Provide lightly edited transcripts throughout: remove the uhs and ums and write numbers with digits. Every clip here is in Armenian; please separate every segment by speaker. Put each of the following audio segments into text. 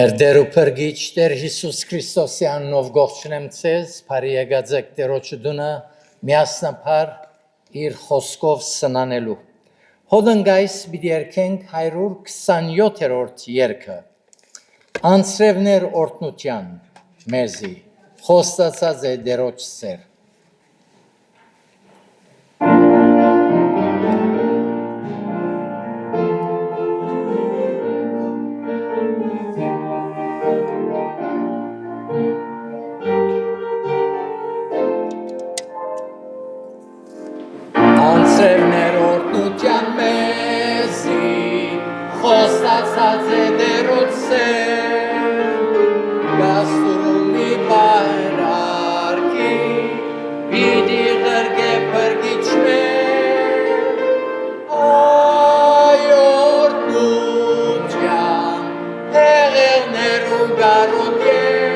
Speaker 1: Մեր Տեր ու Փրկիչ Տեր Հիսուս Քրիստոսի անունով ողջունեմ ձեզ, բարի եկած եք Տերոջ տունը միասնապար իր խոսքով սնանելու։ Հոդնգայս պիտի երգենք 127-րդ երգը։ Անձրևներ օրհնության մեզի, խոստացած է Տերոջ սեր։ Անձրևներ օրհնության մեզի, խոստացած է Տերոջ սեր, գաստուրումի բայրարքի, պիտի ղրկե Փրկիչ մեր, այ օրհնության հեղեղներ ու գարոտեր,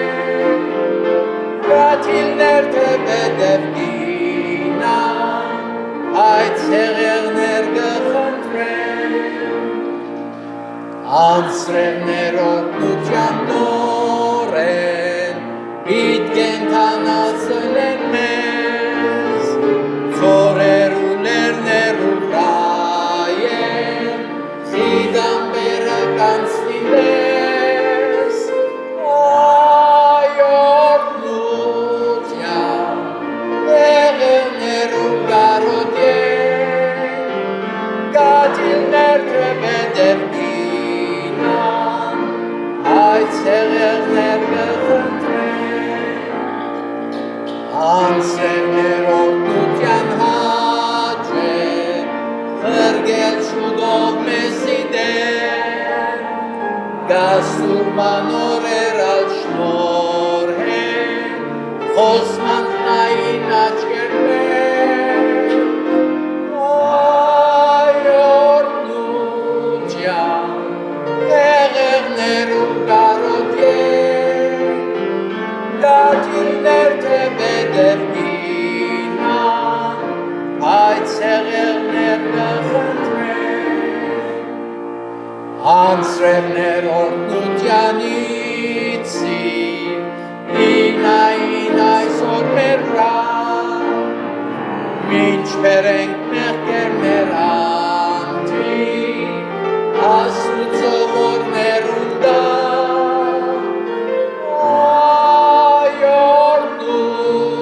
Speaker 1: գաթիլներ թե բեդև գինան, այդ հեղեղներ գխնդրեն, անձրևներ օրհնության նորեն, պիտ կենդանացել են մեզ, ծորեր ու լերներ ու վրայեն, խիդամբերը կանցնի մեզ, այ օրհնության հեղեղներ ու գարոտեր, գաթիլներ թե բեդև գինան, այդ հեղեղներ գխնդրեն, անձրևներ օրհնության հաճ է, ղրկել շուտով մեզի Տեր, գաստուրման օրեր ալ շնորհեն, խոսման նային աչքեր մեր, այ օրհնության հեղեղներ ու գարոտեր, գաթիլներ թե բեդև գինան, այդ հեղեղներ գխնդրեն, անձրևներ օրհնությանիցի, ինային այսօր մեր վրա, մինչ բերենք մեղքեր մեր անթի, Աստուծո որդներուն դա, այ օրհնության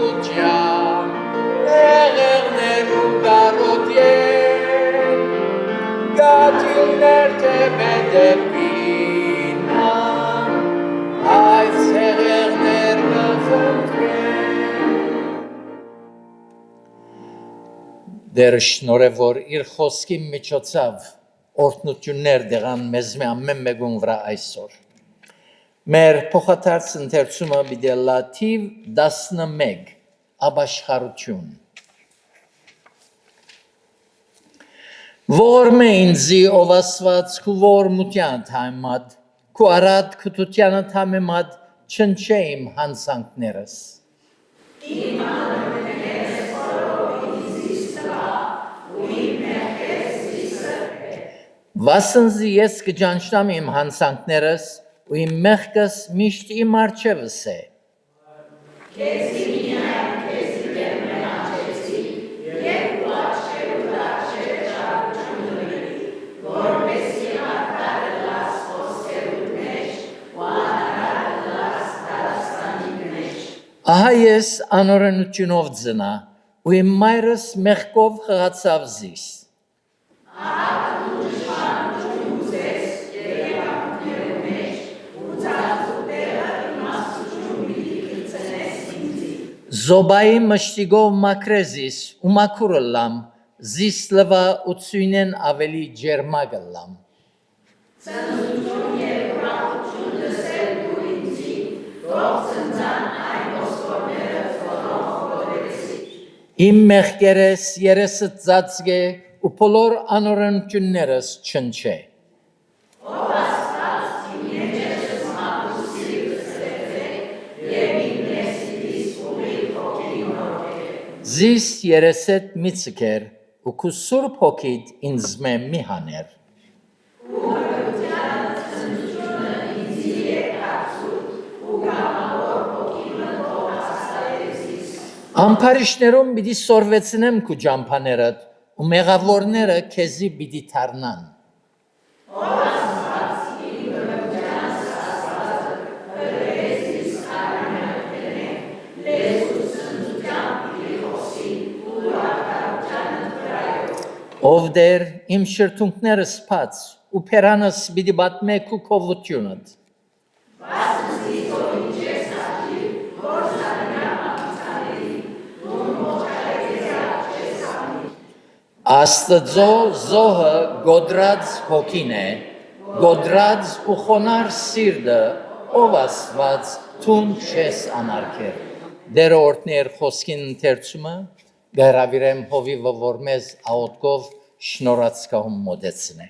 Speaker 1: հեղեղներ ու գարոտեր, գաթիլներ թե բեդև գինան, այդ հեղեղներ գխնդրեն։ Դեր շնորհ որ իր խոսքի միջոցով օրհնություններ դեղան մեզ ամեն մեկուն վրա այսօր։ Մեր փոխադարձ ընթերցումը պիտի լաթիվ 11 ապաշխարություն։ Ողորմե ինձի ով Աստված քու ողորմության համեմատ, քու արատ քութությանը համեմատ չնչե իմ հանցանքներս։ Վասնզի ես կճանչնամ իմ հանցանքներս ու իմ մեղքս միշտ իմ առջևս է։ Ահա ես անօրենությունով ծնա ու իմ մայրս մեղքով խղացավ զիս։ Զոբայի մշտիգով մակրեզիս ու մակուրը լամ, զիս լվա ու ծույնեն ավելի ջերմագը լամ։ Իմ մեղքերս երեսը ծածկ է ու բոլոր անօրենություններս չնչե։ Զիս երեսետ մի ցկեր ու քու սուրբ հոգիդ ինձ մի հաներ։ Ամփարիշներում պիտի սորվեցնեմ քու ջամփաներդ ու մեղավորները քեզի պիտի թարնան։ Ով դեր իմ շրթունքները սփած ու փերանս պիտի բատմե քու քովությունդ։ Աստծո զոհը գոդրած հոգին է, գոդրած ու խոնար սիրտը, ով Աստված թուն չես անարգել։ Դեր օրհներ խոսքին ընթերցումը գարավիրեմ հովիվը որ մեզ աոտկով շնորհացկահում մոդեցնե։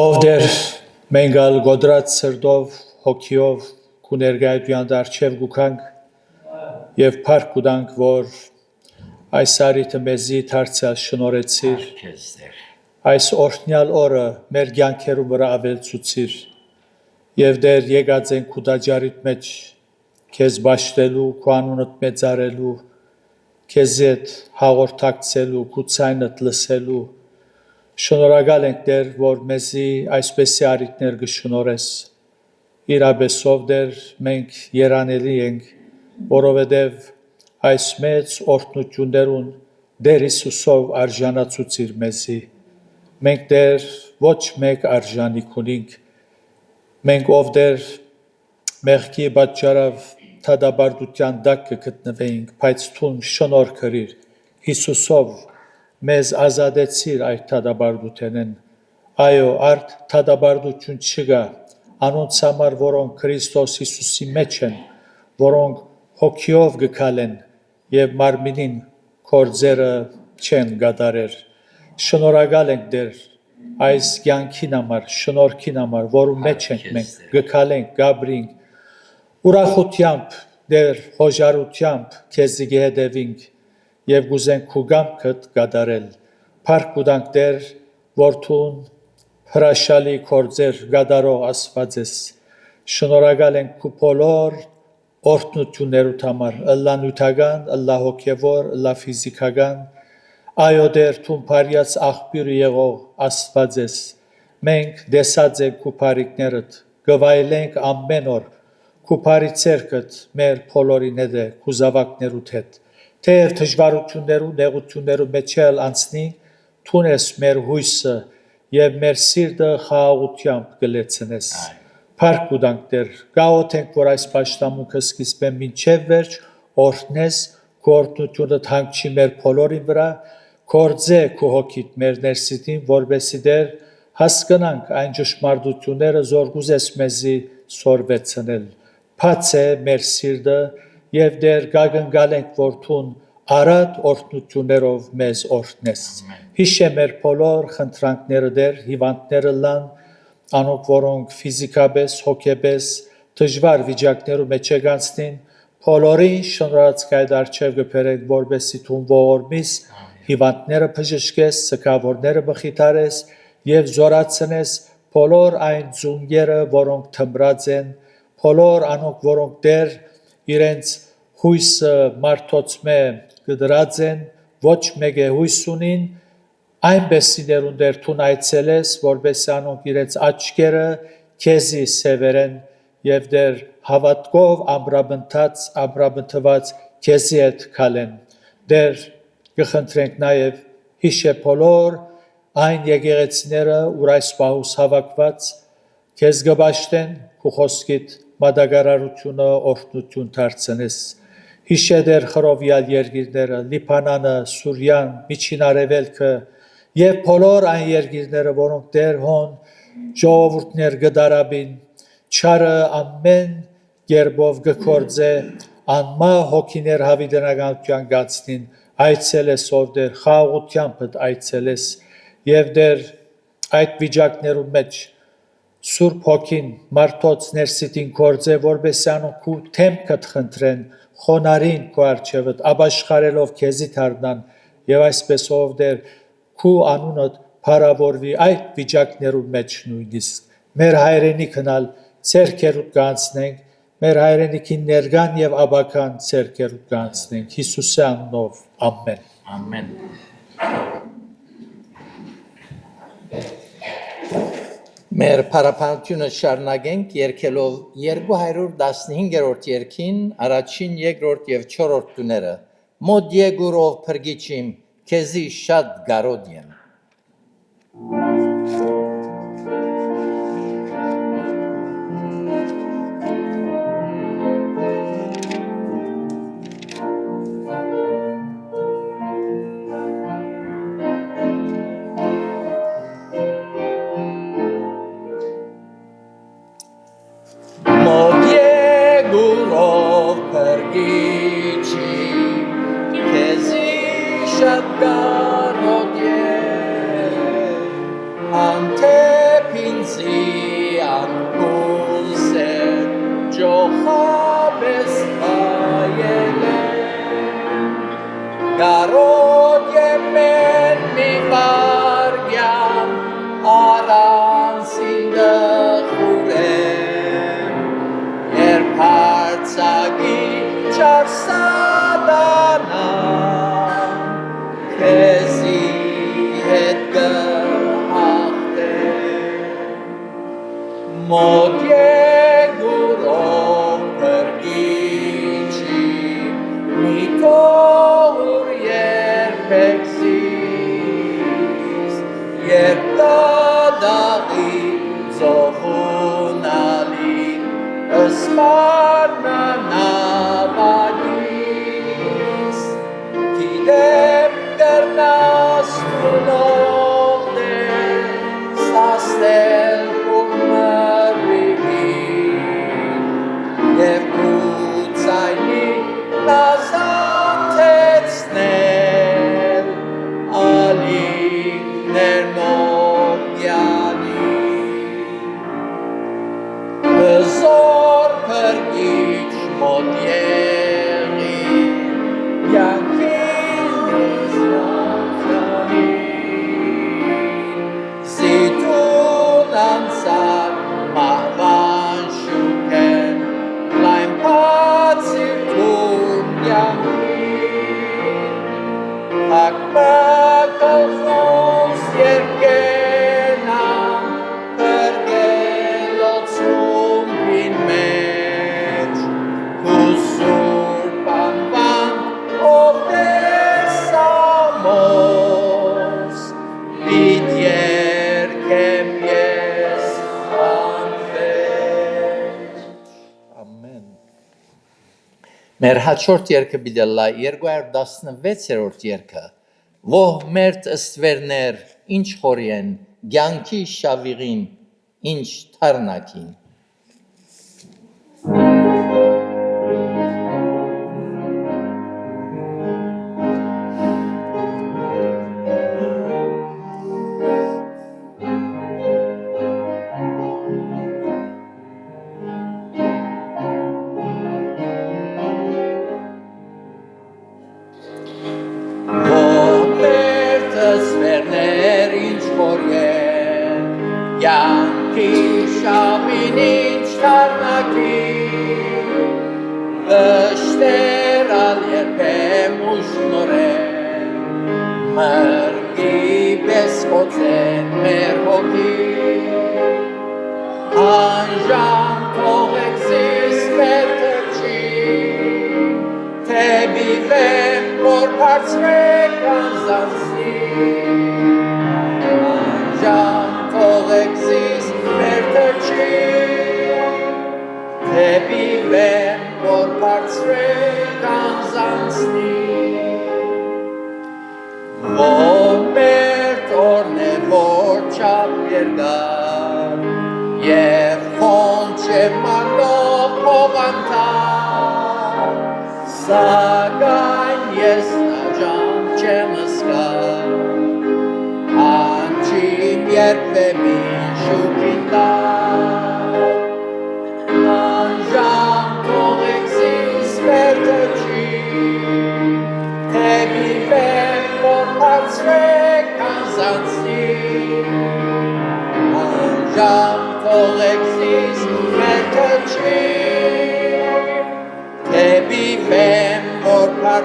Speaker 2: Ով դեր մենգալ գոդրած սրտով հոգիով քու ներգայության դարչև գուքանք եւ փառք կուտանք որ այս արիթը մեզի դարձյալ շնորհեցիր այս օրհնյալ օրը մեր կյանքերու վրա ավելցուցիր եւ դեր եկած են քու դաջարիտ մեջ քեզ բաշտելու քու անունդ մեծարելու քեզ հետ հաղորդակցելու քու ցայնդ լսելու շնորհակալ ենք դեր որ մեզի այսպեսի արիթներ կշնորհես իրաբեսով դեր մենք երանելի ենք որովհետև այս մեծ օրհնություններուն դեր Հիսուսով արժանացուցիր մեզի մենք դեր ոչ մեկ արժանիք ունենք մենք ով դեր մեղքի պատճառով թադաբարդության տակ կգտնվեինք բայց թուն շնորհ կրիր Հիսուսով մեզ ազատեցիր այդ թադաբարդութենեն այո արդ թադաբարդություն չկա անոնց համար որոնք Քրիստոս Հիսուսի մեջ են որոնք հոգիով գկալեն եւ մարմինին կորձերը չեն գադարեր շնորհակալ ենք դեր այս կյանքին համար շնորհքին համար որում մեջ ենք մենք գկալենք գաբրինք ուրախությամբ դեր հոժարությամբ քեզի գեհդևինք եւ գուզենք քու գամքդ գադարել փառք կուտանք դեր որթուն հրաշալի կորձեր գադարող Աստված ես շնորհակալ ենք քու բոլոր օրհնություններուդ համար ըլլա նյութական ըլլա հոգեվոր ըլլա ֆիզիկական այո դեր թուն բարյաց աղբյուրը եղող Աստված ես մենք դեսած ենք քու բարիքներդ գվայելենք ամեն օր քու բարի ցերկդ մեր բոլորին հետ է քու զավակներուդ հետ թեև դժվարություններու նեղություններու մեջ էլ անցնի թունես մեր հույսը եւ մեր սիրտը խաղաղությամբ գլեցնես փառք կուտանք դեր գաղութենք որ այս պաշտամունքը սկիզբեն մինչև վերջ օրհնես գործությունը թանկչի մեր բոլորին վրա կորձե քու հոգիդ մեր ներսիտին որբեսի դեր հասկանանք այն ճշմարտությունները զորգուզես մեզի սորվեցնել Փաց է մեր սիրտը եւ դեր գագնգալ ենք որթուն արատ օրհնություններով մեզ օրհնես հիշե մեր բոլոր խնդրանքները դեր հիվանդները լան անոնք որոնք ֆիզիկապես հոգեպես դժվար վիճակներու մեջ եկածին բոլորին շնորհացկայդ արչև գբերենք որբեսի թուն ողորմիս հիվանդները բժշկես սկավորները բխիթարես եւ զորացնես բոլոր այն ձունգերը որոնք թմրած են բոլոր անոնք որոնք դեր իրենց հույսը մարդոցմե գդրած են ոչ մեկ է հույս ունին այնպեսիներուն դեր թուն այցելես որբեսի անոնք իրենց աչքերը քեզի սևերեն եւ դեր հավատքով ամրապնդված քեզի հետ քալեն դեր կխնդրենք նաեւ հիշե բոլոր այն եկեղեցիները ուր այս պահուս հավաքված քեզ գբաշտեն քու խոսքիդ մադագարարությունը օրհնություն դարձնես հիշե դեր խրովյալ երկիրները Լիբանանը Սուրիան Միջին Արևելքը եւ բոլոր այն երկիրները որոնք դեր հոն ժողովուրդներ գդարաբին չարը ամեն երբով գկործե անմա հոգիներ հավիդենականության գացնին այցելես ով դեր խաղաղությամբ այցելես եւ դեր այդ վիճակներու մեջ Սուրբ հոգին մարդոց ներսիտին կործե որբեսի անոնք քու թեմքդ խնդրեն խոնարին քու արջևդ աբաշխարելով քեզի դառնան եւ այսպես ով դեր քու անունդ փառավորվի այդ վիճակներու մեջ նույնիսկ մեր հայրենիքնալ ցերկերուտ կանցնենք մեր հայրենիքին ներգան եւ աբական ցերկերու կանցնենք Հիսուսի անունով ամեն
Speaker 1: Ամեն։ Մեր փառապանությունը շարունակենք երկելով 215-րդ երգին, առաջին, երկրորդ եւ չորրորդ տուները։ Մոտ եկուրով փրկիչիմ, քեզի շատ գարոտ եմ։ Մեր հաջորդ երգը բիդելլա 216-րդ երգը, ո՞հ մերտ ըստվերներ, ինչ խորիեն, գյանքի շավիղին, ինչ թարնակին։ Jam, Alexis, Metachi.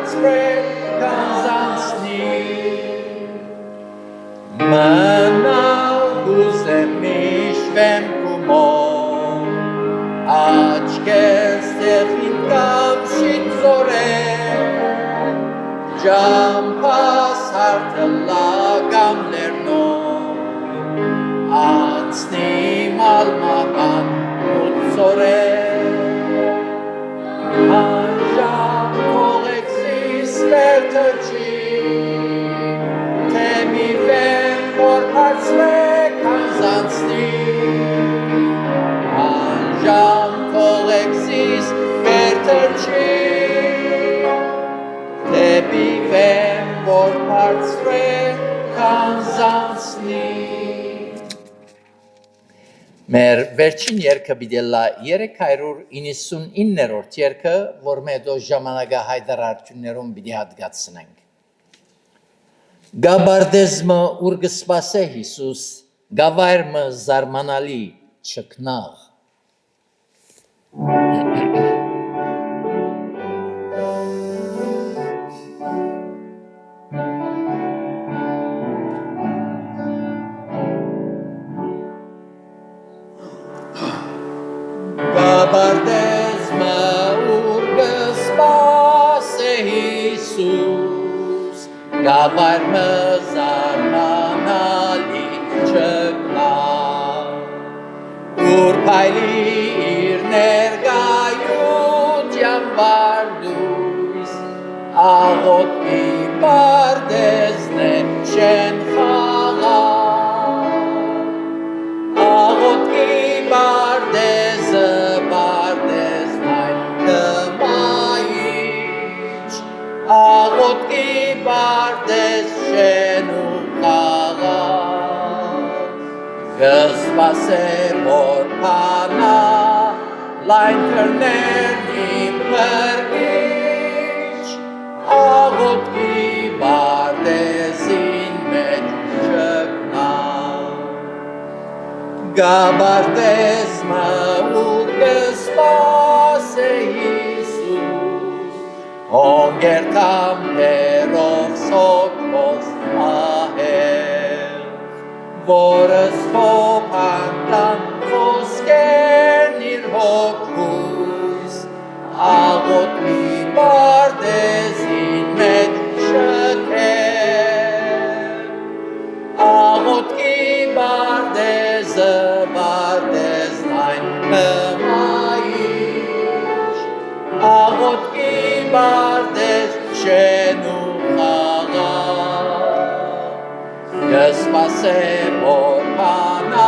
Speaker 1: բարձրել կանզանցնի մնալ ուզեմ միշվեմ կումով աչքերս տեղին կամ շիծորեն ջամփաս հարդլագամ լերնով անցնիմ ալմական ուծորեն անժամ թողեցիս վերթրջի թե մի վեմ որ հարցվեք անզանցնի անժամ թողեցիս վերթրջի թե մի վեմ որ հարցվեք անզանցնի Մեր վերջին երկը բիդելլա 399-րդ երկը, որ մեդո ժամանակահայտարարություններում պիտի հատկացնենք։ Գաբարդեզմը ուր կսպասե Հիսուս, գավայրմը զարմանալի չքնաղ։ Գաբարդեզմը ուր կսպասե Հիսուս, գավայրմը զարմանալի չքնաղ, ուր փայլի իր ներկայության վարդույս, աղոթքի բարդեզն է չեն խաղաղ, աղոթքի բարդեզը աղոթքի բարդես շեն ու խաղաղ կսպասե որ փանա լայն կրներն իմ փրկիչ աղոթքի բարդեսին մեջ չքնա գաբարդեզմը ու կսպասե Ոնգերտամ դերով սոքոս ահել, որս հոպանդան խոսկեն իր հոգույս, աղոթքի բարդեզին մեջ շքել, աղոթքի բարդեզը բարդեզն այն հմայիչ, աղոթքի բարդես շեն ու խաղաղ կսպասե որ փանա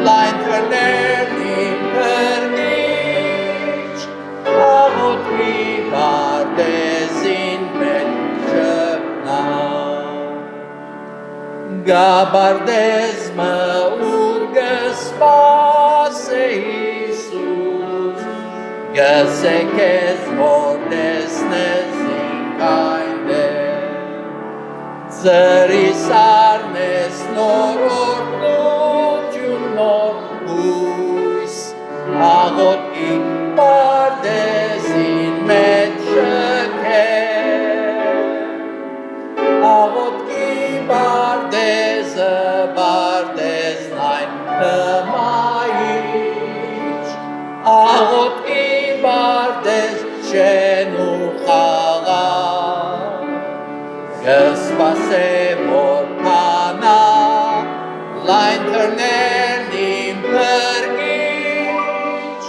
Speaker 1: լայն կրներն իմ փրկիչ աղոթքի բարդեսին մեջ չքնա գաբարդեզմը ուր կսպասե Գսեք ես որ տեսնես ինքայնդեր, ձրիս արնես նոր օրնություն նոր հույս, աղոթքի բարդեսին մեջ շքել, աղոթքի բարդեսը բարդեսն այն հմայիչ, աղոթքի բարդես շեն ու խաղաղ կսպասե որ փանա լայն կրներն իմ փրկիչ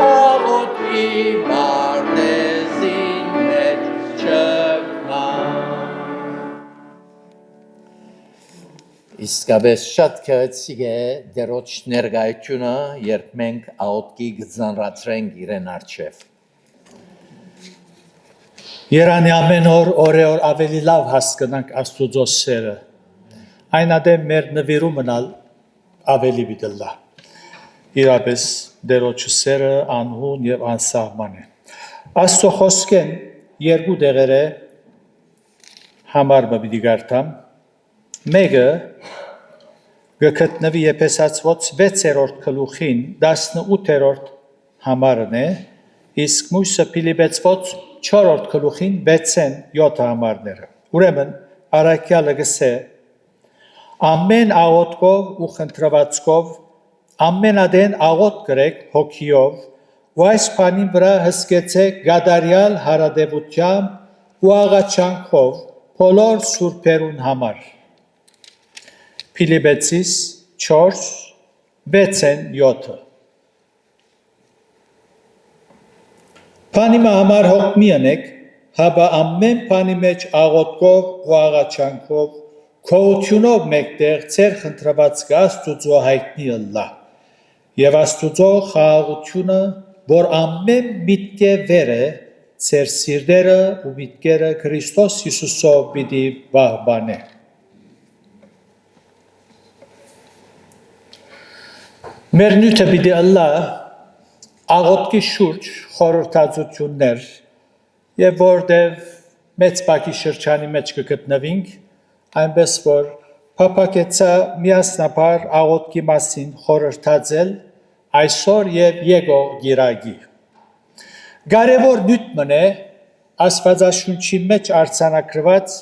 Speaker 1: աղոթքի բարդեսին մեջ չքնա Իսկապես շատ քրեցիկ է դերոջ ներկայությունը, երբ մենք աղոթքի կձանրացրենք իրեն առջև։
Speaker 2: Երանի ամեն օր ավելի լավ հասկանանք Աստուծո սերը, այն ադե մեր նվիրումնալ ավելի բիդլա, իրապես դերոջը սերը անհուն և անսահման է։ Աստծո խոսքեն երկու դեղեր է համար բիդի գարտամ, մեկը գկտնվի Եփեսացոց 6-րդ գլուխին 18-րդ համարն է, իսկ մյուսը Փիլիպպեցոց 4-րդ գլուխին 6-7 համարները։ Ուրեմն առաքյալը գսե ամեն աղոթքով ու խնդրվածքով ամենադեն աղոթք գրեք հոգիով ու այս բանի վրա հսկեցեք գադարյալ հարադեվությամբ ու աղաչանքով բոլոր սուրբերուն համար։ Փիլիպպեցիս 4:6-7 Բանի համար հոգ մի անեք, հաբա ամեն բանի մեջ աղոթքով ու աղաչանքով քոությունով մեկտեղ ծեր խնդրվածքը Աստուծո հայտնի ըլլա եւ Աստուծո խաղաղությունը որ ամեն միտքը վեր է ծեր սիրտերը ու միտքերը Քրիստոս Հիսուսով պիտի վահբանե Մեր նյութը պիտի ըլլա աղոթքի շուրջ խորհրդածություններ եւ որտեւ մեծ բակի շրջանի մեջ կգտնվենք այնպես որ փապակեցա միասնաբար աղոթքի մասին խորհրդածել այսօր եւ եկող գիրագի Կարևոր նյութն է Աստվածաշունչի մեջ արձանագրված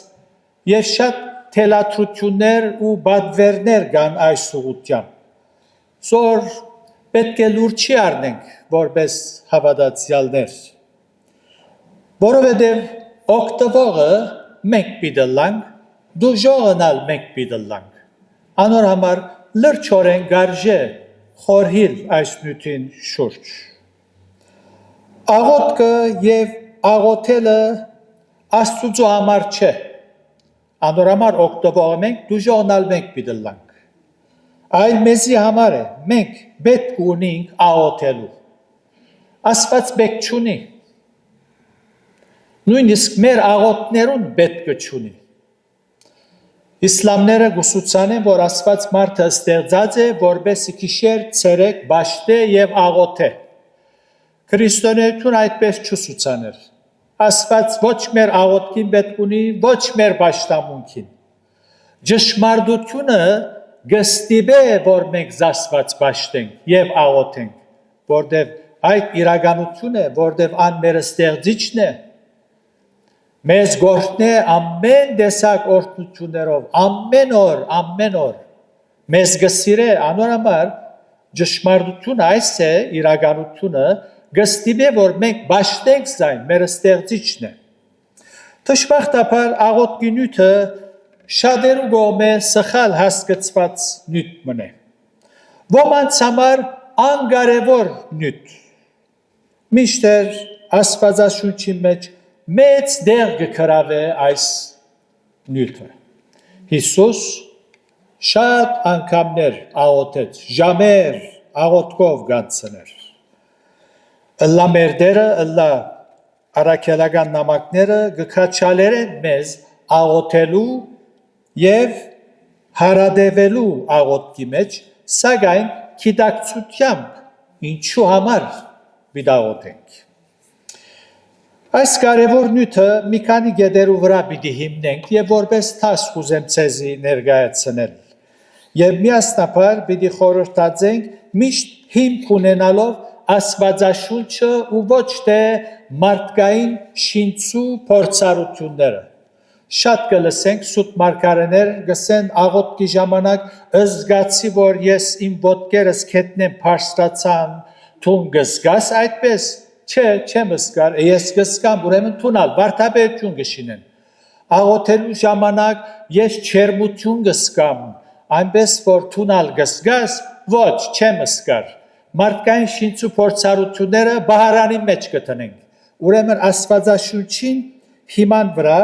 Speaker 2: եւ շատ թելադրություններ ու բادվերներ կան այս ուղղությամբ Սոր պետք է լուրջ առնենք որպես հավատացյալներ որովհետև օգտվողը մենք պիտելանք դուժողնալ մենք պիտելանք անոր համար լրջորեն գարժե խորհիլ այս նյութին շուրջ աղոթքը եւ աղոթելը Աստուծո համար չէ անոր համար օգտվողը մենք դուժողնալ մենք պիտելանք Այլ մեզի համար է, մենք պետք ունենք աղոթելու, ասված պետք չունի, նույնիսկ մեր աղոթներուն պետք չունի, իսլամները գուսուցան են, որ ասված մարդը ստեղծած է, որպեսզի գիշեր, ցերեկ, բաշտե եւ աղոթե, քրիստոնեություն այդպես չուսուցաներ, ասված ոչ մեր աղոթքին պետք ունի, ոչ մեր բաշտամունքին, ճշմարտությունը Գստիբե որ մենք զասված բաշտենք եւ աղոթենք որտեւ այդ իրականություն է որտեւ ան մեր ստեղծիչն է մեզ գործն է ամեն տեսակ օրհնություններով ամեն օր մեզ գսիրե անոր համար ճշմարտությունը այս է իրականությունը գստիբե որ մենք բաշտենք զայն մեր ստեղծիչն է Դժբախտաբար աղոթքի նյութը Շատերու գոմե սխալ հասկացված նյութ մնե։ Ոմանց համար անկարևոր նյութ։ Միշտեր Աստվածաշունչի մեջ մեծ դեր կգրավե այս նյութը։ Հիսուս շատ անգամներ աղոթեց, ժամեր աղոթքով գանցներ։ Ըլլա մեր դերը, ըլլա առաքելական նամակները գքաչալեր են մեզ աղոթելու Եվ հարադևելու աղոթքի մեջ, սակայն գիտակցությամբ ինչու համար պիտի Այս կարևոր նյութը մի քանի գետերու վրա պիտի հիմնենք եւ որպես թաս կուզեմ ցեզի ներկայացնել։ Եվ միասնաբար պիտի խորհրդածենք միշտ հիմք ունենալով Աստվածաշունչը ու ոչ թե մարդկային շինծու փորձառությունները։ Շատ կլսենք սուտ մարգարեներ գսեն աղոթքի ժամանակ զգացի որ ես իմ ոտքերս քետնեմ փարստացան թուն գսգաս այդպես չէ չեմ զգար ես գսկամ ուրեմն թունալ վարդապետություն գշինեն աղոթելու ժամանակ ես չերմություն գսկամ այնպես որ թունալ գսգաս ոչ չեմ զգար մարդկային շինծու փորձառությունները բահարանի մեջ կտնենք ուրեմն Աստվածաշունչին հիման վրա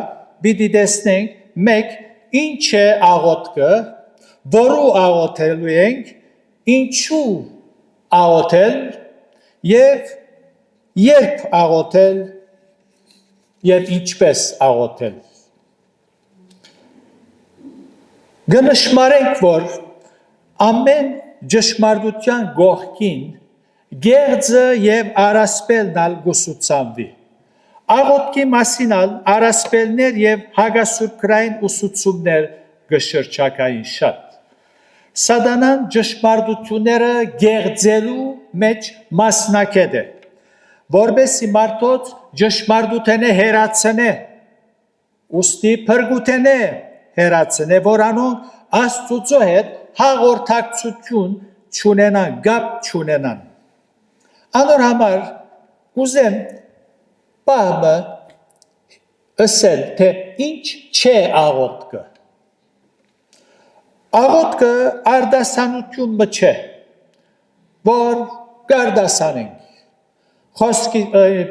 Speaker 2: Պիտի տեսնենք մեկ ինչ է աղոթքը, որու աղոթելու ենք, ինչու աղոթել եւ երբ աղոթել եւ ինչպես աղոթել։ Գնշմարենք, որ ամեն ճշմարտության գողքին գեղձը եւ առասպելն գուսուցանվի։ Աղոթքի մասինալ առասպելներ եւ հագասուրքրային ուսուցումներ գշրջակային շատ։ Սատանան ճշմարտությունները գեղձելու մեջ մասնակետ է, որբեսի մարդոց ճշմարտութենե հերացնե ուստի փրկութենե հերացնե որանոնք Աստծո հետ հաղորդակցություն չունենան գապ չունենան անոր համար ուզեմ բամը ասել թե ինչ չէ աղոթքը աղոթքը արդասանություն չէ որ գարդասանենք խոսքի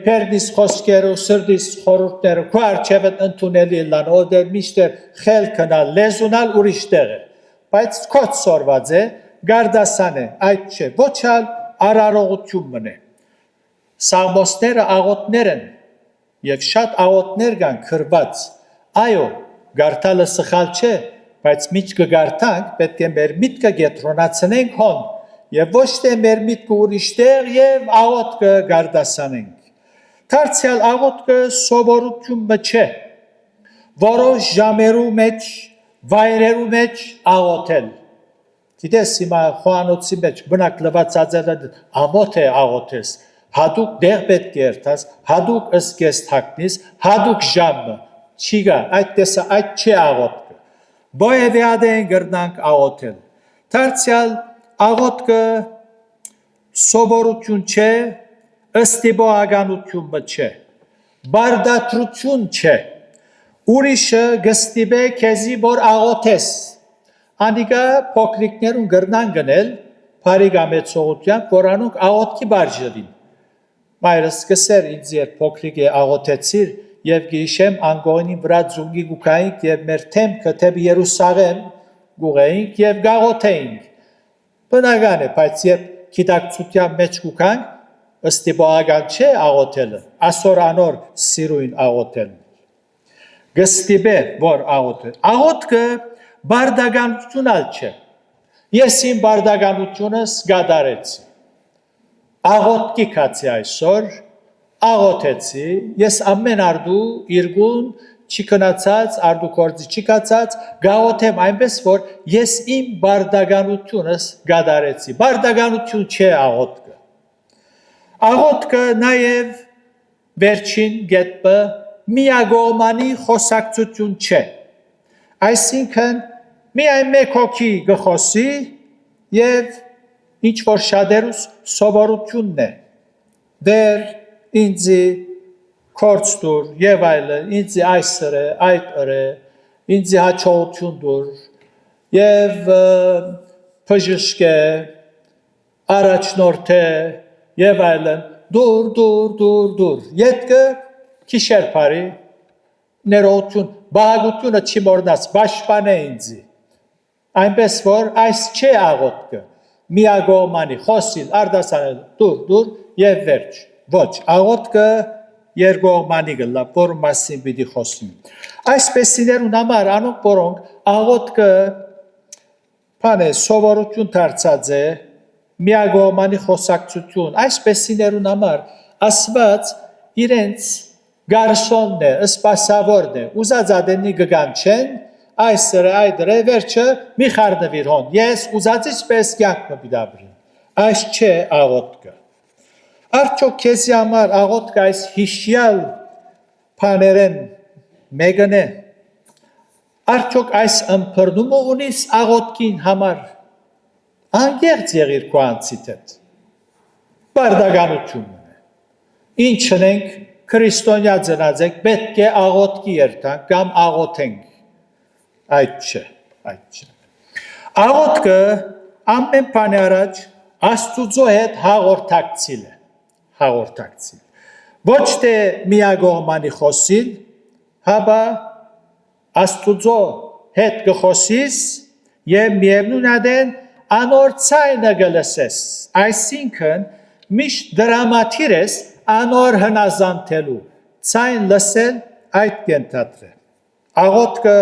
Speaker 2: պերդիս խոսքերը սրդիս խորհուրդները քո արչևդ ընդունելի լան որդեր միշտեր խելքնալ լեզունալ ուրիշ տեղը բայց քո սորված է գարդասան է այդ չէ ոչալ արարողություն մնե սաղմոսները աղոթներ են եւ շատ աղոթներ կան քրված այո գարտալը սխալ չէ բայց միտքը գարտանք պետք է մեր միտքը գետրոնացնենք հոն եւ ոչ թե մեր միտքը ուրիշ տեղ եւ աղոթքը գարդասանենք դարձյալ աղոթքը սովորություն չէ որոշ ժամերու մեջ վայրերու մեջ աղոթել Գիտես հիմա խոհանոցի մեջ բնակ լվացած ամոթ է աղոթես հադուկ դեղ պետք է երթաս հադուկ ըսկես թակնիս հադուկ ժամը չի գա այդ տեսա այդ չի աղոթքը բոյեվիադե են գրնանք աղոթել դարձյալ աղոթքը սովորություն չէ ըստիբոականություն չէ բարդատրություն չէ ուրիշը գստիբե քեզի որ աղոթես Անիկա փոքրիկներուն գրնան գնել բարիգամեցողությամբ որանոնք աղոթքի բարձրին Մայրս սկսեր ինձ երբ փոքրիկ է աղոթեցիր եւ գիշեմ անգողնի վրա ձունգի գուքայինք եւ մեր թեմքը թեպի Երուսաղեմ գուղեինք եւ գաղոթեինք բնական է բայց երբ գիտակցության մեջ գուքանք ըստիբոական չէ աղոթելը ասոր անոր սիրույն աղոթել գստիբե որ աղոթել աղոթքը բարդականություն ալ չէ ես իմ բարդականությունս գադարեցի աղոթքի կացի այսօր աղոթեցի ես ամեն արդու իրգուն չի կնացած արդու կործի չի կացած գաղոթեմ այնպես որ ես իմ բարդականությունս գադարեցի բարդականություն չէ աղոթքը աղոթքը նաև վերջին գետը միագողմանի խոսակցություն չէ այսինքն միայն մեկ հոգի գխոսի եւ ինչ որ շատերուս սովորությունն է դեր ինձի կորց դուր եւ այլն ինձի այսր է այդ է ինձի հաջողություն դուր եւ բժշկե առաջնորդ է եւ այլն դուր յետքը քիշեր բարի ներողություն բաղությունը չի մորնաց պաշտպան է ինձի այնպես որ այս չէ աղոթքը միագողմանի խոսիլ արդասանել դուր եւ վերջ ոչ աղոթքը երկողմանի գլա որ մասին պիտի խոսում այսպեսիներուն համար անոնք որոնք աղոթքը բանը սովորություն դարձած է միագողմանի խոսակցություն այսպեսիներուն համար ասված իրենց Գարսոնն է, սպասավորն է, ուզած ադենի գգան չեն, այսր է, այդ է, վերջը մի խարնվիր հոն, ես ուզածից պես կյանքմը բիդաբրին, այս չէ աղոթքը։ Արդյոք քեզի համար աղոթքը այս հիշյալ պաներեն մեկն է, արդյոք այս ըմպրնումը ունիս աղոթքին համար, անգերց եղիր քո անցիդ հետ, բարդականությունն է, ինչն ենք քրիստոնյա ծնածեք պետք է աղոթքի երթանք կամ աղոթենք այդ չէ աղոթքը ամեն բանի առաջ Աստուծո հետ հաղորդակցիլ է ոչ թե միագողմանի խոսիլ հաբա Աստուծո հետ գխոսիս եւ միևնույն ադեն անոր ցայնը գլսես այսինքն միշտ դրամատիր ես անոր հնազանդելու ցայն լսել այդ կենթատրը աղոթքը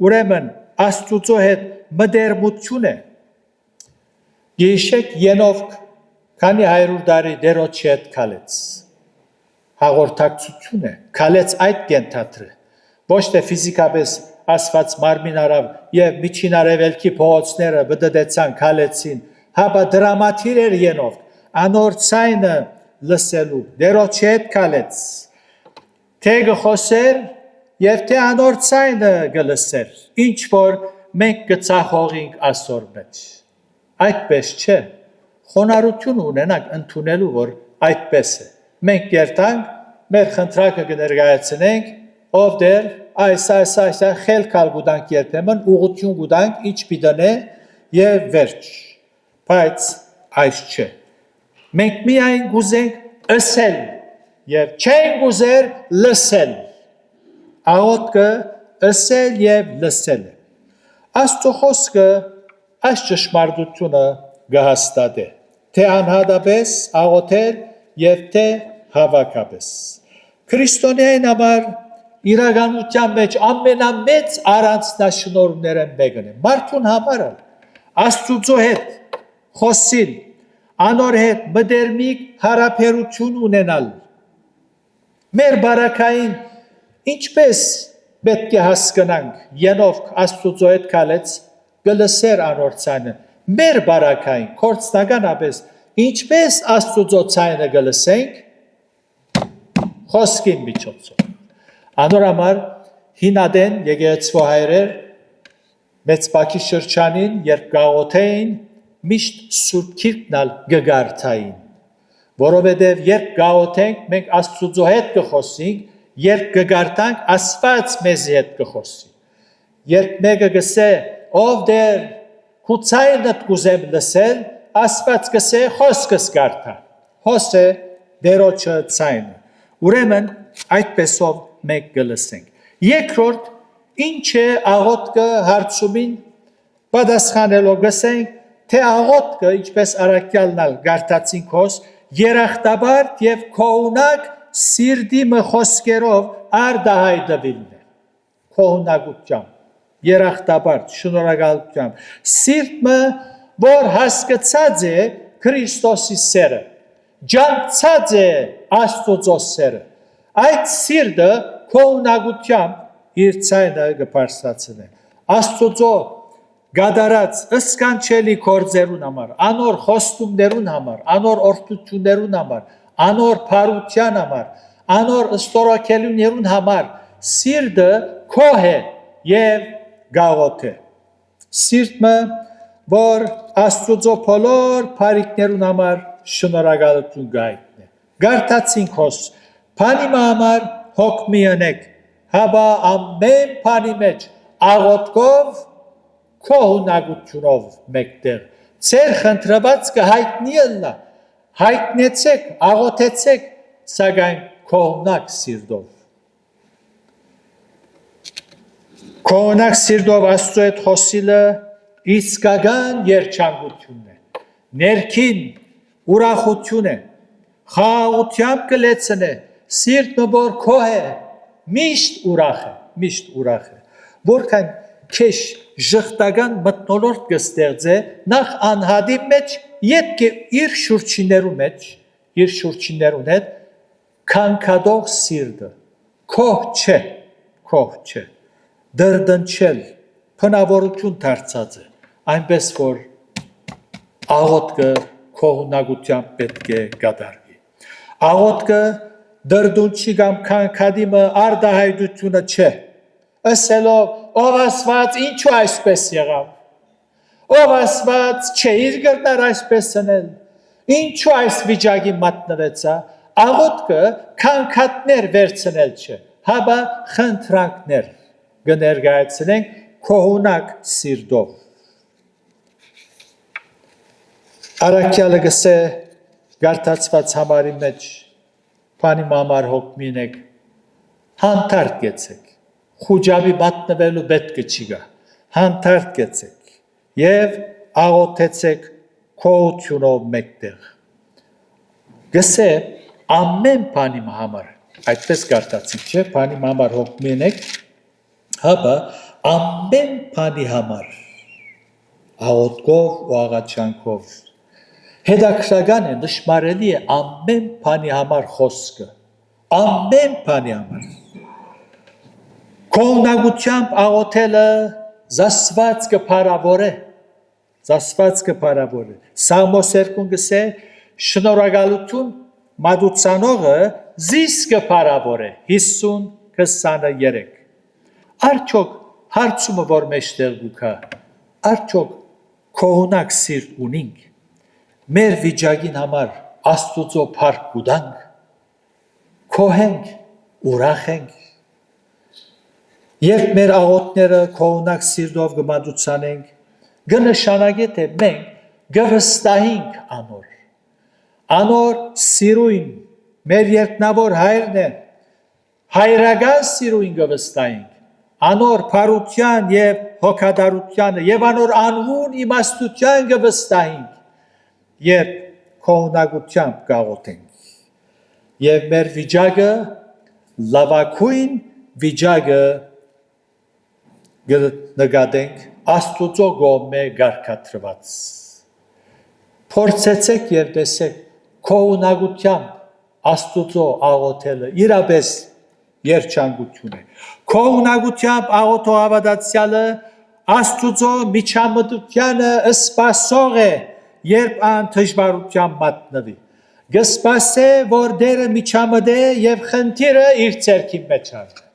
Speaker 2: ուրեմն Աստուծո հետ մդերմություն է Գիշեք Ենովք քանի 100 տարի դերոջի հետ քալեց հաղորդակցություն է քալեց այդ կենթատրը ոչ թե ֆիզիկապես ասված մարմին արավ եւ միջին արևելքի փողոցները բդդեցան քալեցին հաբա դրամատիր էր Ենովք անոր ցայնը լսելու դերոջի հետ քալեց թե գխոսեր եւ թե անոր ցայնը գլսեր ինչ որ մենք գծախողինք ասոր մեջ այդպես չէ խոնարհություն ունենանք ընդունելու որ այդպես է մենք երթանք մեր խնդրակը կներկայացնենք ով դեր այս խելքալ գուտանք երբեմն ուղղություն գուտանք ինչ պիտի եւ վերջ բայց այս չէ մենք միայն գուզենք ըսել եւ չենք գուզեր լսել աղոթքը ըսել եւ լսել Աստծո խոսքը այս ճշմարտությունը գահստատե թե անհատապես աղոթել եւ թե հավաքապես քրիստոնեային համար իրականության մեջ ամենամեծ առանձնաշնորհները մեկն է մարդուն համար Աստծո հետ խոսիլ անոր հետ մտերմիկ հարաբերություն ունենալ մեր բարակային ինչպես պետք է հասկանանք յենով Աստծո հետ կալեց գլսեր անոր ցանը մեր բարակային կորցնականապես ինչպես Աստծո ցանը գլսենք խոսքին միջոցով անոր համար հինադեն եկեղեցու հայրեր մեծ բակի շրջանին երբ գաղութեին միշտ սուրբ քիրքնալ գգարթային որովհետև երբ գաղութենք մենք Աստծո հետ կխոսենք երբ կգարտանք Աստված մեզի հետ կխոսի երբ մեկը գսե ով դեր քուցայնդ կուզեմ լսել Աստված գսե խոսքս գարտա հոսե դերոջը ցայնը ուրեմն այդպեսով մենք կլսենք երկրորդ ինչ է աղոթքը հարցումին պատասխանելով գսենք թե աղոթքը ինչպես արաքյալնալ գարտացին խոս երախտաբար եւ քողունակ սիրտի մխոսկերով արդահայտվելն է քողունակությամբ երախտաբար շնորհակալությամբ սիրտը որ հասկացած է Քրիստոսի սերը ջանցած է Աստծո սերը այդ սիրտը քողունակությամբ իր ցայնը կբարձրացնի Աստծո գադարած ըսկանչելի կորձերուն համար անոր խոստումներուն համար անոր օրդություններուն համար անոր փարության համար անոր ստորակելուներուն համար սիրտը քոհ է եւ գաղոթ է սիրտը որ Աստծո բոլոր բարիքներուն համար շնորհակալություն գայտնի գարտացին խոս բանի համար հոգ միանեք հաբա ամեն բանի մեջ աղոթքով քողունակությունով մեկտեղ ծեր խնդրված կհայտնիելնա հայտնեցեք աղոթեցեք սակայն քողունակ սիրտով քողունակ սիրտով Աստծո հետ խոսիլը իսկական երջանկությունն է ներքին ուրախություն է խաղաղությամբ կլեցնե սիրտը որ քոհ է միշտ ուրախ է որքան քեշ ժխտական մտնոլորտ կստեղծե նախ անհադի մեջ ետք է իր շուրջիներուն հետ քանքադող սիրտը քոհ չէ դրդնչել փնավորություն դարձած է այնպես որ աղոթքը քողունակությամբ պետք է կատարվի աղոթքը դրդունչի կամ քանքադիմը արդահայտությունը չէ ասելով ով ասված ինչու այսպես եղավ ով ասված չէ իր գտնար այսպես անել ինչու այս վիճակի մատնվեցա աղոթքը քանքատներ վերցնել չէ հաբա խնդրանքներ կներկայացնենք քողունակ սիրտով արաքյալը գսե գարտացված համարի մեջ բանի մամար հոգմինեք հանդարտ գեցեք խուջաբի մատնվելու պետք չի գա հանդարտ գեցեք եւ աղոթեցեք քողությունով մեկտեղ գսե ամեն բանի համար այդպես գարտացին չէ բանի համար հոգմինեք հաբա ամեն բանի համար աղոթքով ու աղաչանքով հետաքրքրական է դժմարելի է ամեն բանի համար խոսքը ամեն բանի համար Քողունակությամբ աղոթելը զասված կփարավորե Սաղմոս 2 գսե շնորհակալություն մատուցանողը զիսկը պարավոր է 50-23 Արդյոք հարցումը որ մեջտեղ գուքա արդյոք կողունակ սիրտ ունինք մեր վիճակին համար Աստուծո փառք կուտանք կոհենք ուրախ ենք երբ մեր աղոթները կողունակ սիրտով կմատուցանենք կնշանակի թե մենք կվստահենք անոր սիրույն մեր երկնավոր հայրն է հայրական սիրույն կվստահենք Անոր փարության եւ հոգատարությանը եւ անոր անուն իմաստության կվստահենք երբ կողունակությամբ կաղոթենք եւ մեր վիճակը լավագույն վիճակը կնկատենք Աստուծո կողմէ գարկադրված փորձեցեք եւ տեսեք կողունակությամբ Աստուծո աղոթելը իրապես երջանկություն է կողունակությամբ աղոթող հավատացյալը Աստուծո միջամտությանը սպասող է երբ ան դժվարությամբ մատնվի կսպասե որ դերը միջամտե եւ խնդիրը իր ցերքի մեջ առնի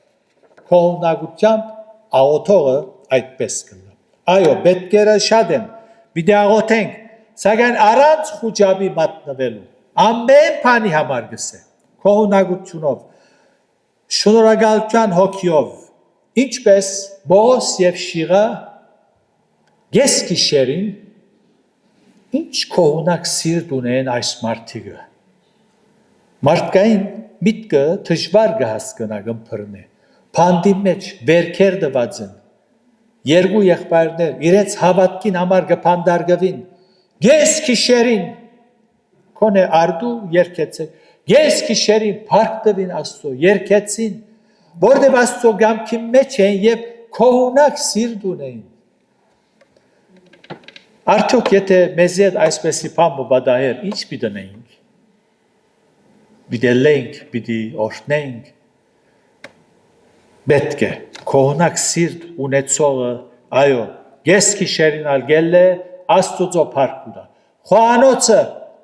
Speaker 2: կողունակությամբ աղոթողը այդպես կլինի այո պետքերը շատ են պիտի աղոթենք սակայն առանց խոճապի մատնվելու ամեն բանի համար գսե կողունակությունով շնորհակալության հոգիով ինչպես Բոս եւ Շիղա ես գիշերին ինչ կողունակ սիրտ ունեն այս մարդիկը մարդկային միտքը դժվար կհասկանա կմփռնե փանդի մեջ վերքեր դված են երկու եղբայրներ իրենց հավատքին համար կփանդարգվին ես գիշերին կոնե արդու երկեցեք Ես գիշերին փառք տվին Աստծո, երկեցին, որտեղ Աստծո գամքի մեջ են եւ կողունակ սիրտ ունեն։ Արդյոք եթե մեզ հետ այսպեսի բան բադահեր, ինչ պիտենենք։ Պիտի լենք, պիտի օրհնենք։ Պետք է կողունակ սիրտ ունեցողը, այո, ես գիշերին ալգել է Աստծո փառք ուտա։ Խոհանոցը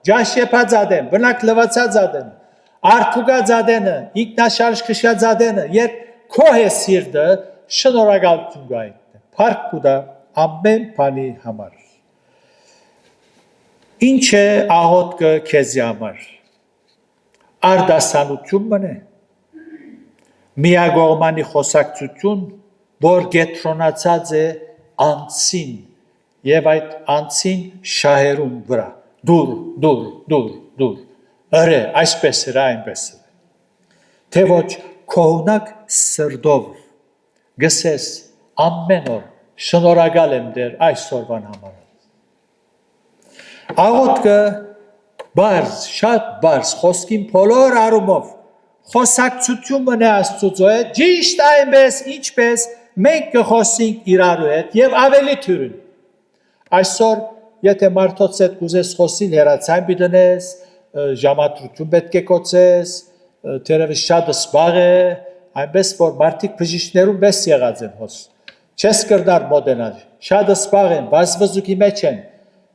Speaker 2: Ջաշեպածադեն, բնակ լվացածադեն, արդուգածադենը, ինքնաշարժ քշածադենը, երբ քոհ է սիրտը, շնորհակալություն գայտնի, փառք կուտա ամեն բանի համար։ Ինչ է աղոթքը քեզի համար։ Արդասանություն մնե, միագողմանի խոսակցություն, որ գետրոնացած է անցին, եւ այդ անցին շահերուն վրա։ Դուր, ըրե, այսպես էր, այնպես էր։ Թե ոչ կողունակ սրդով, գսես ամեն օր, շնորհակալ եմ դեր այսօրվան համար։ Աղոթքը բարզ, շատ բարզ, խոսքին բոլոր առումով, խոսակցություն մնե Աստծո հետ, ճիշտ այնպես, ինչպես մենք կխոսենք իրարու հետ եւ ավելի թյուրին։ Այսօր Եթե մարդոց հետ կուզես խոսիլ հերացայն պիտենես, ժամատրություն պետք է կոծես, թերևս շատ սպաղ է, այնպես որ մարդիկ բժիշկներում բես եղած են հոս։ Չես կրնար մոդենալ, շատ սպաղ են, վազվզուկի մեջ են,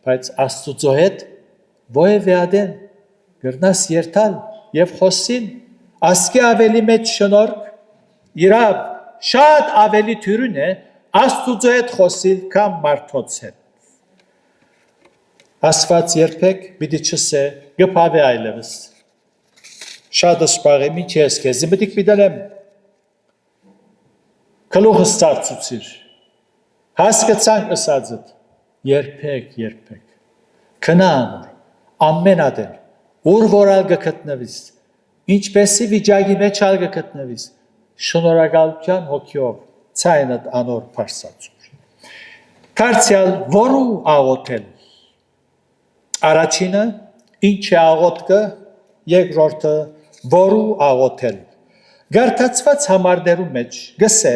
Speaker 2: բայց Աստուծո հետ ովևէ ադեն գրնաս երթալ եւ խոսին, ասկի ավելի մեջ շնորհք, իրավ շատ ավելի թյուրին է Աստուծո հետ խոսիլ կամ մարդոց հետ։ Աստված երբեք պիտի չսե գփավե այլևս։ Շատ սպաղ եմ ինչ ես քեզ, մտիկ պիտենեմ գլուխս ծածուցիր։ Հասկացանք ըսածդ, երբեք։ Քնան ամենադեր, ուր որալ գտնվիս, ինչպեսի վիճակի մեջ ալ գտնվիս, շնորհակալության հոգիով ցայնդ անոր փարսացուր։ Կարծյալ որու աղոթել Առաջինը ինչ է աղոթքը, երկրորդը որու աղոթել։ Գարտացված համարներու մեջ գսե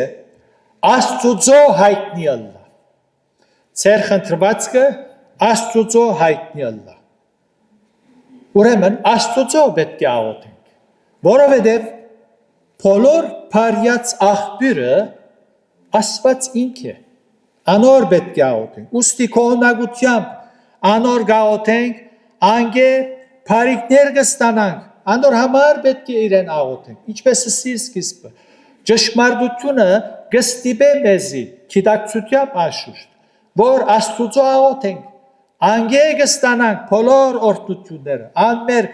Speaker 2: Աստուծո հայտնի ըլլա։ Ձեր խնդրվածքը Աստուծո հայտնի ըլլա։ Ուրեմն Աստուծո պետք է աղոթենք, որովհետև բոլոր բարյաց աղբյուրը Աստված ինք է։ Անոր պետք է աղոթենք։ Ուստի կողունակությամբ Անոր գաղոթենք, անգե բարիքներ կստանանք, Անոր համար պետք է իրեն աղոթենք։ Ինչպես ասի սկիզբը։ Ճշմարտությունը գստիպե մեզի գիտակցությամբ անշուշտ, որ Աստծո աղոթենք, անգե կստանանք բոլոր օրհնությունները, անմեր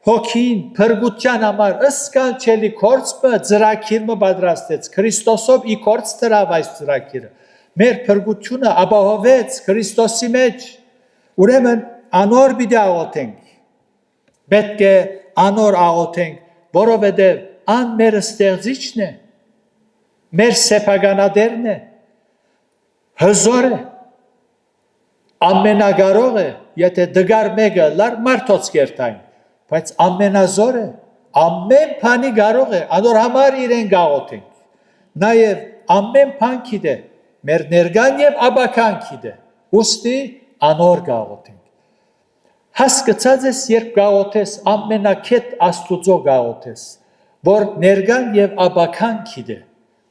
Speaker 2: հոգին փրկության համար ըսկանչելի կորցը ծրագիրը պատրաստեց, Քրիստոսով ի կորց դրավ այս ծրագիրը, մեր փրկությունը ապահովեց Քրիստոսի մեջ, ուրեմն անոր պիտի աղոթենք, պետք է անոր աղոթենք, որովհետև ան մեր ստեղծիչն է, մեր սեփականատերն է, հզոր է, ամենագարող է, եթե դգար մեկը լար մարդոց կերտային, բայց ամենազոր է, ամեն բանի կարող է, անոր համար իրեն գաղոթենք, նաև ամեն բան գիտե, մեր ներկան եւ ապական գիտե, ուստի անոր գաղոթենք։ Հասկացած ես, երբ գաղոթես, ամենակետ Աստուծո գաղոթես, որ ներկան եւ ապական գիտե,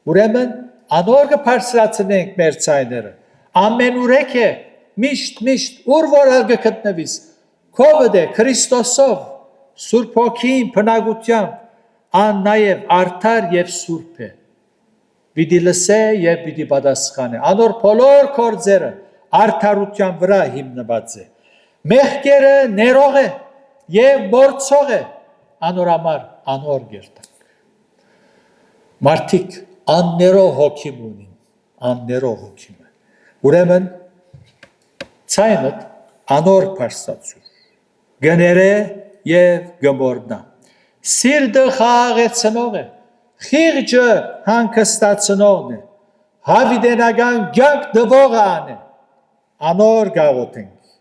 Speaker 2: ուրեմն անոր կբարձրացնենք մեր ցայները, ամենուրեք է, միշտ, ուր որալ կգտնվիս, քովդ է, Քրիստոսով, Սուրբ Հոգին բնակությամբ, ան նաև արդար եւ սուրբ է, պիտի լսե եւ պիտի պատասխանե, անոր բոլոր գործերը արդարության վրա հիմնված է, մեղքերը ներող է եւ գործող է, անոր համար անոր գերտանք։ Մարդիկ աններով հոգիմ ունին, աններով հոգիմ է, ուրեմն ցայնդ անոր փարսացու գները եւ գմորնա սիրտը խաղացնող է խիղճը հանգստացնողն է հավիտենական գանք դվողան է անոր գաղոթենք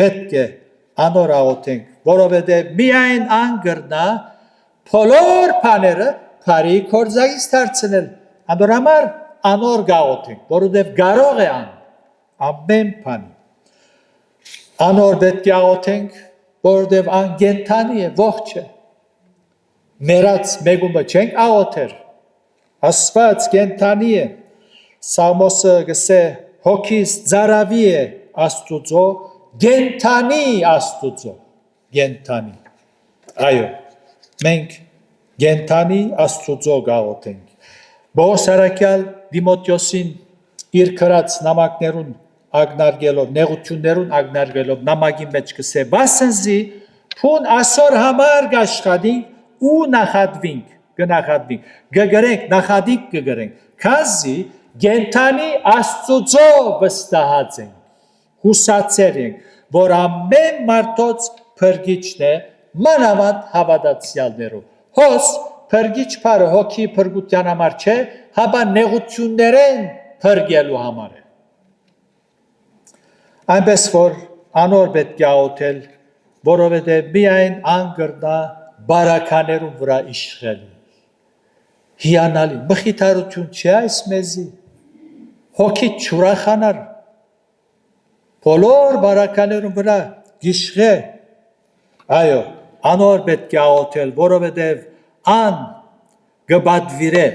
Speaker 2: պետք է անոր աղոթենք որովհետեւ միայն անգրնա բոլոր բաները բարի կորձայից դարձնել անոր համար անոր գաղոթենք որովհետեւ կարող է ան ամեն բան Անոր պետք է աղոթենք, որովհետև ան կենդանի է, ողջ է։ Մեռած մեկումը չենք աղոթեր։ Աստված կենդանի է։ Սաղմոսը գսե հոգիս ծարավի է Աստուծո, կենդանի Աստուծո, կենդանի։ Այո, մենք կենդանի Աստուծո գաղոթենք։ Պողոս առաքյալ Դիմոթեոսին իր կրած նամակներուն ագնարգելով, նեղություններուն ագնարգելով նամակի մեջ կսե վասնզի փուն ասոր համար գաշխադինք ու նախադվինք, գնախադվինք, գգրենք, նախադինք գգրենք, քանզի գենթանի Աստծո վստահած ենք, հուսացեր ենք, որ ամեն մարդոց փրկիչն է, մանավանդ հավատացյալներով, հոս փրկիչ բարը հոգի փրկության համար չէ, հապա նեղություններեն փրկելու համար է Այնպես որ անոր պետք է աղոթել, որովհետև միայն անգրնա բարականերուն վրա իշխել։ Հիանալի, մխիթարություն չէ այս մեզի, հոգի չուրախանար, բոլոր բարականերուն վրա գիշխե, այո, անոր պետք է աղոթել, որովհետև ան գբադվիրե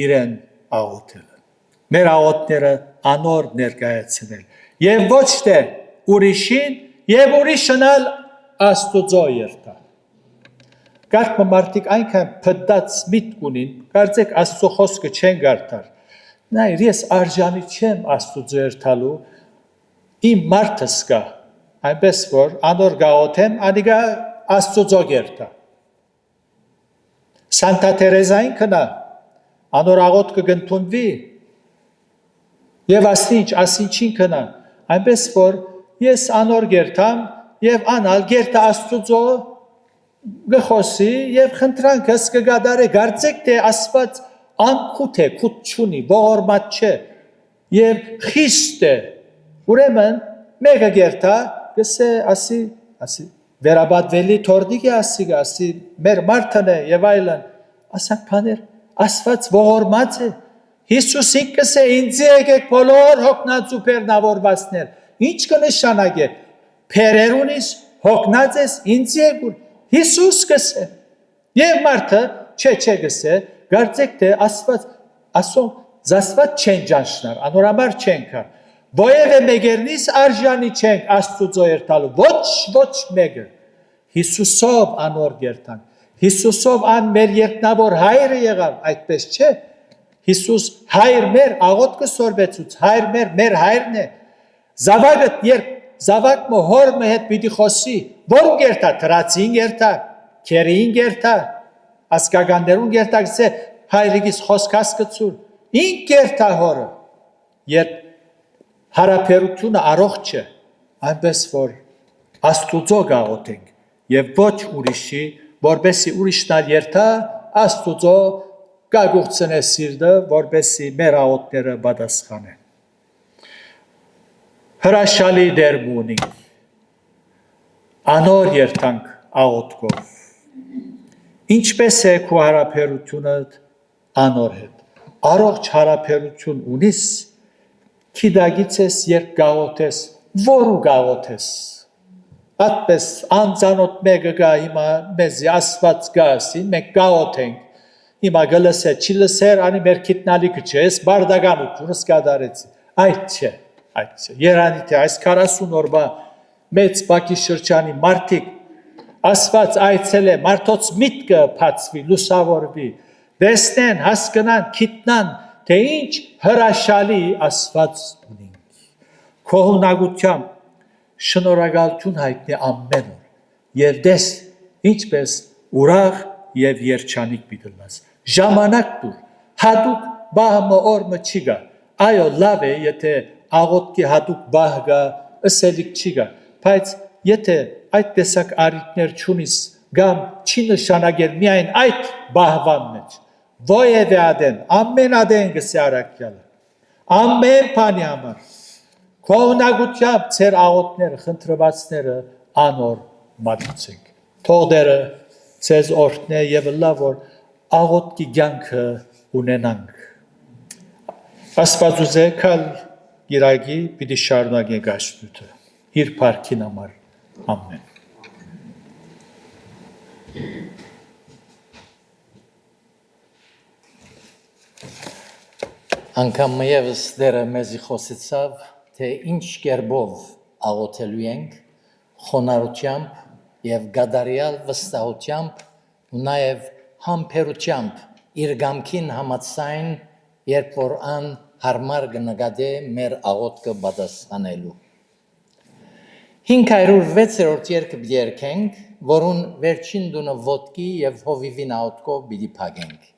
Speaker 2: իրեն աղոթել։ Մեր աղոթները անոր ներկայացնել Եվ ոչ թե ուրիշին և ուրիշնալ Աստուծո երթա։ Կարդը մարդիկ այնքան փդած միտք ունին, կարծեք Աստծո խոսքը չեն գարտար։ Նայր, ես արժանի չեմ Աստուծո երթալու, իմ մարդս կա, այնպես որ անոր գաղոթեմ, անիգա Աստուծո երթա։ Սանտա Թերեզային կնա, անոր աղոթքը գնդունվի, և ասինչին կնա, Այնպես որ ես անոր գերտամ և անալ գերտը Աստուծո գխոսի և խնդրանքս կգադարե, գարցեք թե ասված անքութ է, քութ չունի, ողորմատ չէ և խիստ է, ուրեմն մեկը գերտա, գսե ասի, վերաբատվելի թորդիկ է ասի, մեր մարդն է և այլն, ասակ պաներ, ասված ողորմած է, Հիսուսին կսե ինձի եկեք բոլոր հոգնած ու պերնավորվածներ, ինչ կնշանակ է, պերերունիս հոգնած ես ինձի եկուր, Հիսուս կսե, և մարդը չէ կսե, գարցեք թե ասոն զասված չեն ճանշնար, անորամար չեն կար, բոև է մեգերնիս արժանի չենք աստուծո երթալու, ոչ մեկը, Հիսուսով անոր գերտանք, Հիսուսով ան մեր երկնավոր հայրը եղավ, այդպես չէ։ Հիսուս հայր մեր աղոթքը սորվեցուց, հայր մեր հայրն է։ Զավակը երբ զավակը հորը հետ պիտի խոսի, որում գերտա, տրացին գերտա, քերին գերտա, ասկագաններուն գերտա, գսե հայրիկիս խոսքաս կծուր, ին գերտա հորը, երբ հարաբերությունը առողջ է, այնպես որ Աստուծո գաղութենք եւ ոչ ուրիշի, որբեսի ուրիշնալ երթա Աստուծո գաղութցնե սիրտը, որբեսի մեր աղոթները պատասխանեն։ Հրաշալի դերմ ունենք, անոր երթանք աղոթքով։ Ինչպես է քո հարաբերությունդ անոր հետ։ Առողջ հարաբերություն ունիս, քիդագից ես երբ գաղոթես, որու գաղոթես։ Այդպես անծանոթ մեկը գա հիմա մեզի Աստված գասի, մենք գաղոթենք։ Հիմա գլսե, չի լսեր, անի մեր քիտնալիքը չէ, ես բարդականությունս կատարեցի։ Այդ չէ, այդ չէ։ Երանի թե այս 40 օրվա մեծ Բաքի շրջանի մարդիկ Աստված այցել է, մարդոց միտքը բացվի, լուսավորվի, տեսնեն, հասկանան, քիտնան, թե ինչ հրաշալի Աստված ունենք։ Քո հունակությամբ շնորհակալություն հայտնի ամեն օր եւ դες ինչպես ուրախ եւ երջանիկ պիտելնաս ժամանակ դուր հատուկ բահմը օրը չի գա այո լավ է եթե աղոթքի հատուկ բահ գա ըսելիք չի գա բայց եթե այդ տեսակ արիտներ չունիս գամ չի նշանակել միայն այդ բահվան մեջ ովևէ ադեն ամեն ադեն գսե արաքյալը ամեն բանի համար Քողնակությամբ ծեր աղոթները, խնդրվածները անոր մատուցենք։ Թողդերը ծեզ օրհնե եւ լավ որ աղոթքի կյանքը ունենանք։ Աստված ուզե կալ գիրագի պիտի շարունակե գաշտուտը։ Իր փառքին համար։ Ամեն։
Speaker 1: Անկամ եւս դերը մեզի խոսեցավ թե ինչ կերպով աղոթելու ենք խոնարհությամբ եւ գադարյալ վստահությամբ ու նաեւ համբերությամբ իր գամքին համաձայն երբ որ ան հարմար կնկատե մեր աղոթքը պատասխանելու 506-րդ երգը երգենք որուն վերջին դունը ոտքի եւ հովիվին աղոթքով պիտի փակենք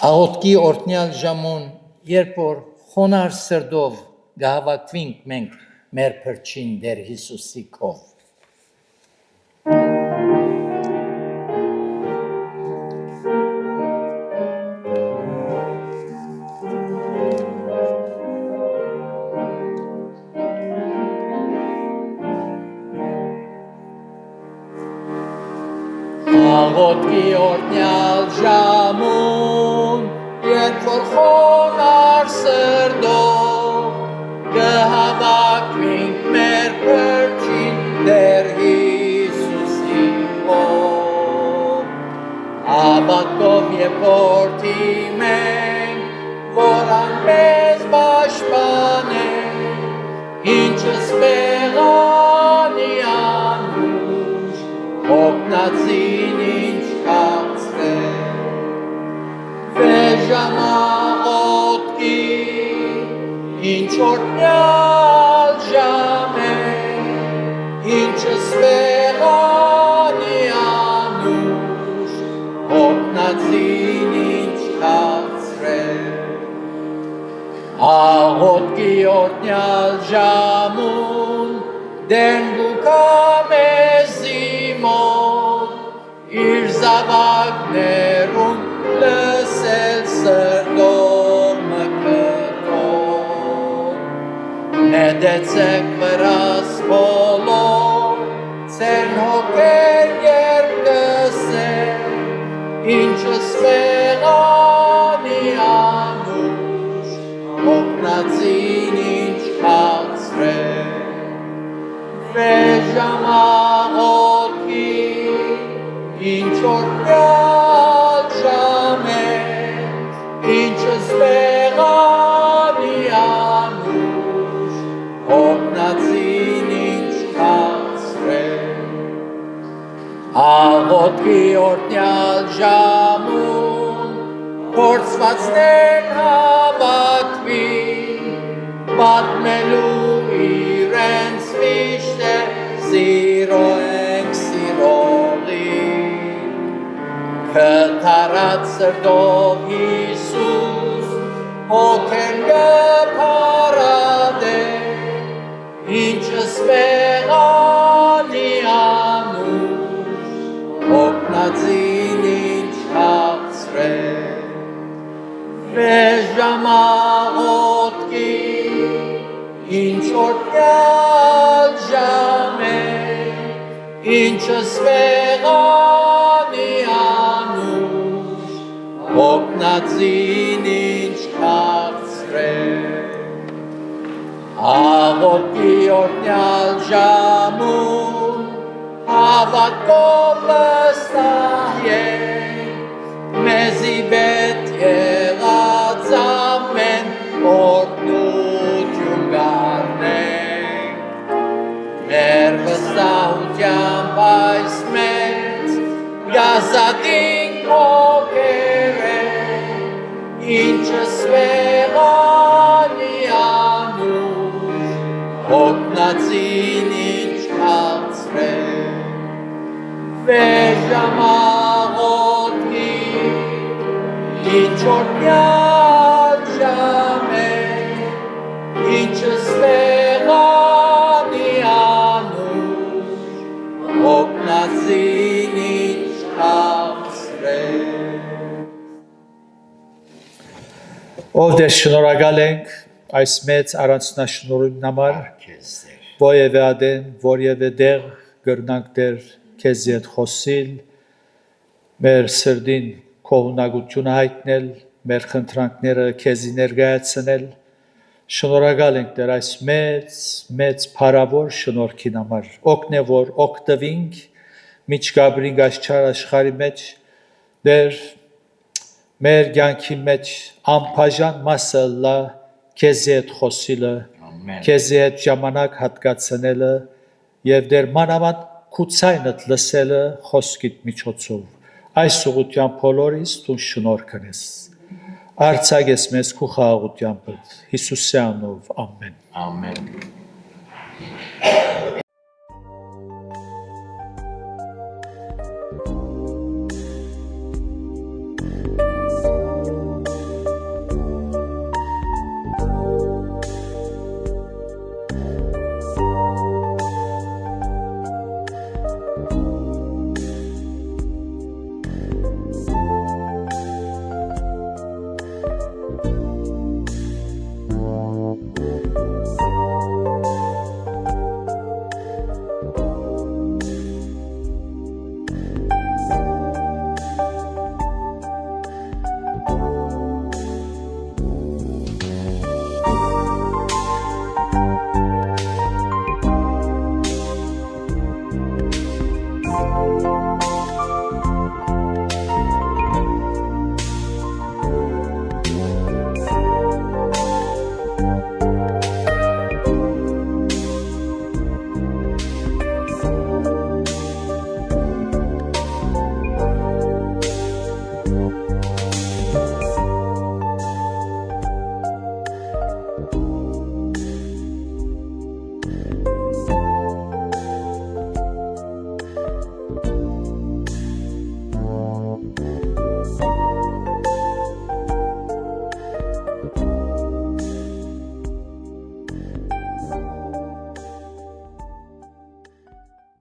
Speaker 1: աղոթքի օրհնյալ ժամուն երբ որ խոնար սրտով գահավատվենք մենք մեր փրկին Տեր Հիսուսի կով աղոթքի օրհնյալ ժամուն երբ որ խոնար սրտով Գահավակվենք մեր փրկին Տեր Հիսուսի կով Աբատով եւ որդիմ ենք որ անմեզ պաշտպանենք ինչս պեղանի անուշ օգնածին ինչ կացրել վեժամաղոտքի Ինչ օրհնյալ ժամ է, ինչս պեղանի անուշ, օգնածին ինչ կացրել Աղոթքի օրհնյալ ժամուն դեն գուկա մեզի մոտ իր զավակներուն լսել սրտով Նետեցեք վրաս բոլոր, ծեն հոգեր երբ գսեն, ինչս պեղանի անուշ, օգնածին ինչ կացրել, վեժամաղոթքի, ինչ օրհնյալ ժամ է, ինչս պեղանի անուշ, օգնածին ինչ կացրել Աղոթքի աղոտքի օրտնյալ ժամում փորձվածներ հավաքվի պատմելու իրենց միշտ է սիրո ենք սիրողի կթարած սրտով Հիսուս հոգեն գփարադե ինչս մեղանի անուշ օգնածին ինչ հացրե վեժ ժամաղոտքի ինչ օրտնյալ ժամ է ինչս մեղանի անուշ օգնածին ինչ հացրե աղոտքի օրտնյալ ժամում հավատքով վստահ ենք մեզի պետք եղած ամեն օրհնություն գարնենք մեր վստահությամբ այս մեծ գազադին կողերենք ինչս մեղանի օգնածին ինչ հացրե վեժ ժամաղոտքի ինչ օրտնյալ ժամ է ինչս մեղանի անուշ օգնածին ինչ հացրե
Speaker 2: Ով դեր շնորհակալ ենք այս մեծ առանձնաշնորհումն համար որևէ ադեն որևէ դեղ գրնանք դեր քեզի հետ խոսիլ մեր սրդին կողունակությունը հայտնել մեր խնդրանքները քեզի ներկայացնել շնորհակալ ենք դեր այս մեծ փառավոր շնորհքին համար օգնե որ օգտվենք միջկաբրինք այս չար աշխարհի մեջ դեր մեր կյանքի մեջ անբաժան մասը լա քեզի հետ խոսիլը քեզի հետ ժամանակ հատկացնելը եւ դեր մանավանդ քուցայնդ լսելը խոսքիդ միջոցով այս ուղղությամբ բոլորիս դու շնորհ կնես արցակես մեզ քու խաղաղությամբ Հիսուսի անունով ամեն